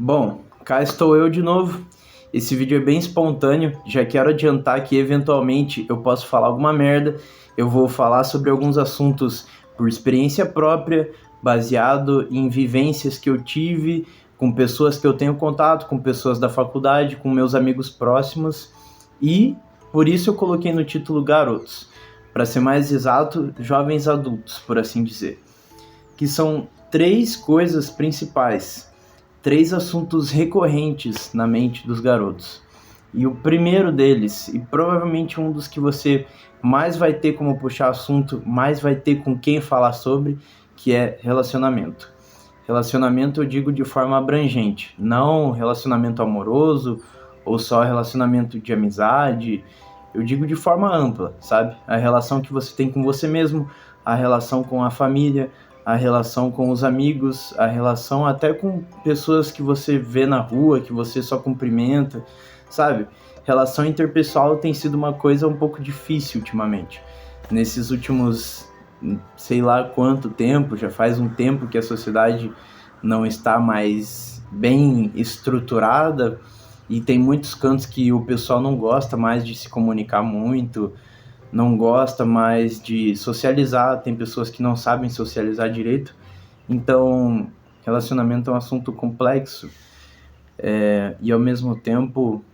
Bom, cá estou eu de novo. Esse vídeo é bem espontâneo. Já quero adiantar que eventualmente eu posso falar alguma merda. Eu vou falar sobre alguns assuntos por experiência própria, baseado em vivências que eu tive com pessoas que eu tenho contato, com pessoas da faculdade, com meus amigos próximos. E por isso eu coloquei no título Garotos. Para ser mais exato, jovens adultos, por assim dizer. Que são três coisas principais, três assuntos recorrentes na mente dos garotos. E o primeiro deles, e provavelmente um dos que você mais vai ter como puxar assunto, mais vai ter com quem falar sobre, que é relacionamento. Relacionamento eu digo de forma abrangente, não relacionamento amoroso ou só relacionamento de amizade. Eu digo de forma ampla, sabe? A relação que você tem com você mesmo, a relação com a família, a relação com os amigos, a relação até com pessoas que você vê na rua, que você só cumprimenta, sabe? Relação interpessoal tem sido uma coisa um pouco difícil ultimamente. Nesses últimos, sei lá quanto tempo, já faz um tempo que a sociedade não está mais bem estruturada e tem muitos cantos que o pessoal não gosta mais de se comunicar muito, não gosta mais de socializar, tem pessoas que não sabem socializar direito. Então, relacionamento é um assunto complexo, e ao mesmo tempo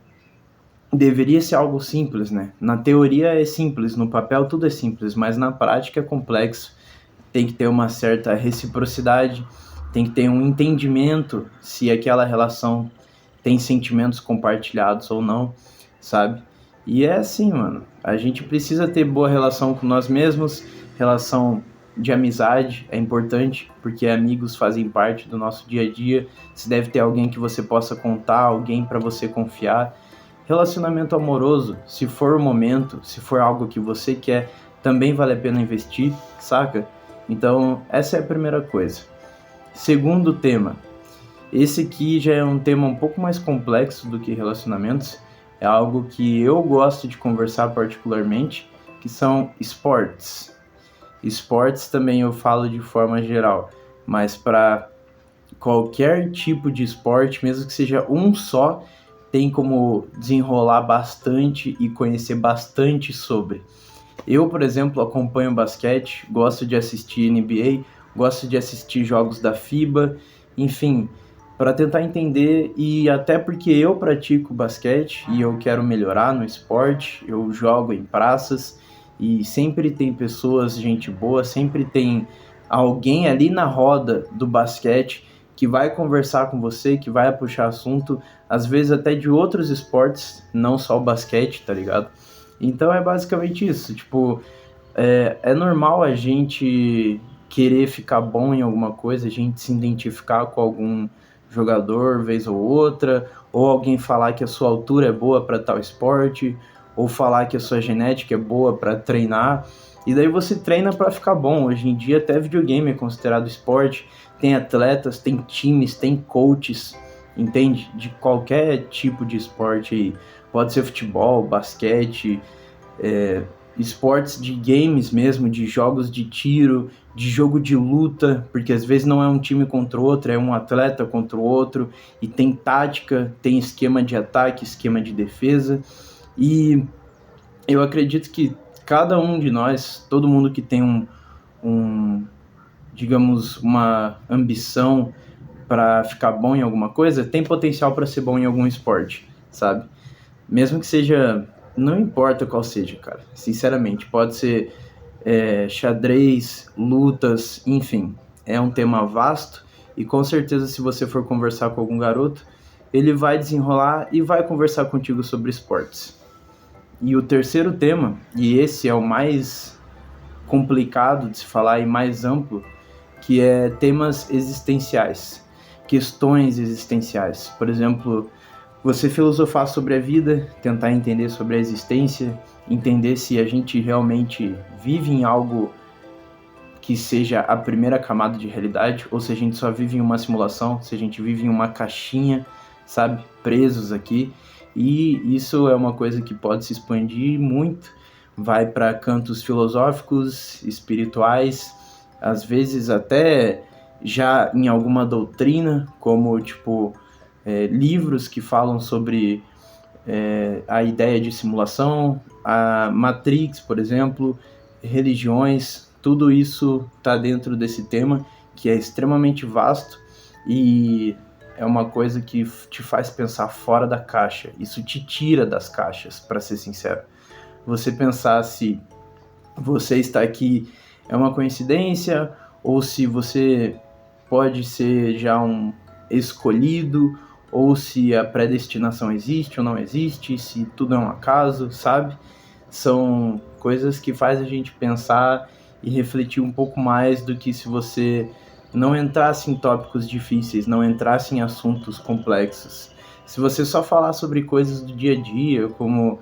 deveria ser algo simples, né? Na teoria é simples, no papel tudo é simples, mas na prática é complexo. Tem que ter uma certa reciprocidade, tem que ter um entendimento se aquela relação tem sentimentos compartilhados ou não, sabe? E é assim, mano. A gente precisa ter boa relação com nós mesmos, relação de amizade é importante, porque amigos fazem parte do nosso dia a dia. Se deve ter alguém que você possa contar, alguém para você confiar. Relacionamento amoroso, se for o momento, se for algo que você quer, também vale a pena investir, saca? Então, essa é a primeira coisa. Segundo tema, esse aqui já é um tema um pouco mais complexo do que relacionamentos, é algo que eu gosto de conversar particularmente, que são esportes. Esportes também eu falo de forma geral, mas para qualquer tipo de esporte, mesmo que seja um só, tem como desenrolar bastante e conhecer bastante sobre. Eu, por exemplo, acompanho basquete, gosto de assistir NBA, gosto de assistir jogos da FIBA, enfim, para tentar entender, e até porque eu pratico basquete e eu quero melhorar no esporte, eu jogo em praças e sempre tem pessoas, gente boa, sempre tem alguém ali na roda do basquete que vai conversar com você, que vai puxar assunto, às vezes até de outros esportes, não só o basquete, tá ligado? Então é basicamente isso, tipo, é normal a gente querer ficar bom em alguma coisa, a gente se identificar com algum jogador vez ou outra, ou alguém falar que a sua altura é boa para tal esporte, ou falar que a sua genética é boa para treinar, e daí você treina para ficar bom. Hoje em dia até videogame é considerado esporte, tem atletas, tem times, tem coaches, entende? De qualquer tipo de esporte aí. Pode ser futebol, basquete, esportes de games mesmo, de jogos de tiro, de jogo de luta, porque às vezes não é um time contra o outro, é um atleta contra o outro, e tem tática, tem esquema de ataque, esquema de defesa, e eu acredito que cada um de nós, todo mundo que tem um digamos, uma ambição para ficar bom em alguma coisa, tem potencial para ser bom em algum esporte, sabe? Mesmo que seja, não importa qual seja, cara, sinceramente, pode ser xadrez, lutas, enfim, é um tema vasto e com certeza se você for conversar com algum garoto, ele vai desenrolar e vai conversar contigo sobre esportes. E o terceiro tema, e esse é o mais complicado de se falar e mais amplo, que é temas existenciais, questões existenciais. Por exemplo, você filosofar sobre a vida, tentar entender sobre a existência, entender se a gente realmente vive em algo que seja a primeira camada de realidade, ou se a gente só vive em uma simulação, se a gente vive em uma caixinha, sabe, presos aqui. E isso é uma coisa que pode se expandir muito, vai para cantos filosóficos, espirituais, às vezes até já em alguma doutrina, como tipo livros que falam sobre a ideia de simulação, a Matrix, por exemplo, religiões, tudo isso está dentro desse tema, que é extremamente vasto e é uma coisa que te faz pensar fora da caixa. Isso te tira das caixas, para ser sincero. Você pensar se você está aqui é uma coincidência ou se você pode ser já um escolhido, ou se a predestinação existe ou não existe, se tudo é um acaso, sabe? São coisas que faz a gente pensar e refletir um pouco mais do que se você não entrasse em tópicos difíceis, não entrasse em assuntos complexos. Se você só falar sobre coisas do dia a dia, como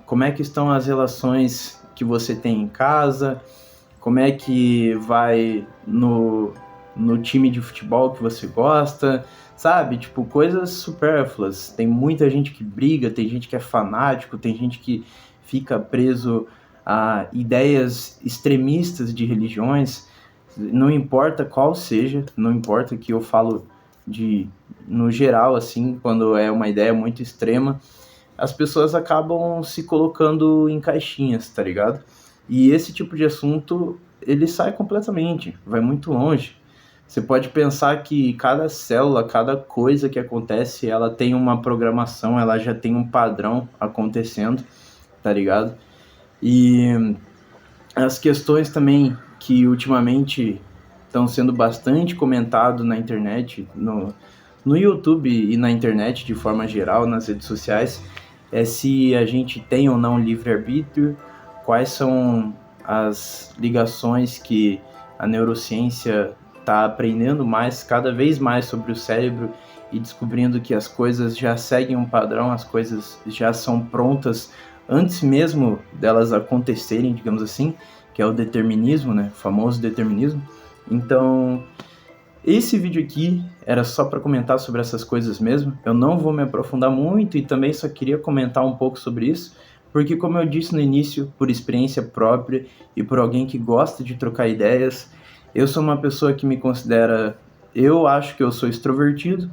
como é que estão as relações que você tem em casa, como é que vai no time de futebol que você gosta, sabe? Tipo, coisas supérfluas. Tem muita gente que briga, tem gente que é fanático, tem gente que fica preso a ideias extremistas de religiões. Não importa qual seja, não importa que eu falo no geral, assim, quando é uma ideia muito extrema, as pessoas acabam se colocando em caixinhas, tá ligado? E esse tipo de assunto, ele sai completamente, vai muito longe. Você pode pensar que cada célula, cada coisa que acontece, ela tem uma programação, ela já tem um padrão acontecendo, tá ligado? E as questões também que ultimamente estão sendo bastante comentado na internet, no YouTube e na internet de forma geral, nas redes sociais, é se a gente tem ou não livre-arbítrio, quais são as ligações que a neurociência está aprendendo mais, cada vez mais sobre o cérebro e descobrindo que as coisas já seguem um padrão, as coisas já são prontas antes mesmo delas acontecerem, digamos assim, que é o determinismo, né? O famoso determinismo. Então, esse vídeo aqui era só para comentar sobre essas coisas mesmo. Eu não vou me aprofundar muito e também só queria comentar um pouco sobre isso, porque como eu disse no início, por experiência própria e por alguém que gosta de trocar ideias, eu sou uma pessoa que me considera, eu acho que eu sou extrovertido,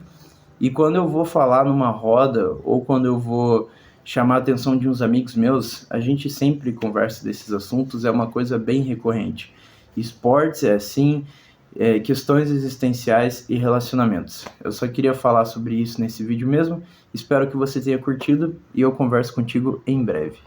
e quando eu vou falar numa roda ou quando eu vou chamar a atenção de uns amigos meus, a gente sempre conversa desses assuntos, é uma coisa bem recorrente. Esportes é assim, questões existenciais e relacionamentos. Eu só queria falar sobre isso nesse vídeo mesmo. Espero que você tenha curtido e eu converso contigo em breve.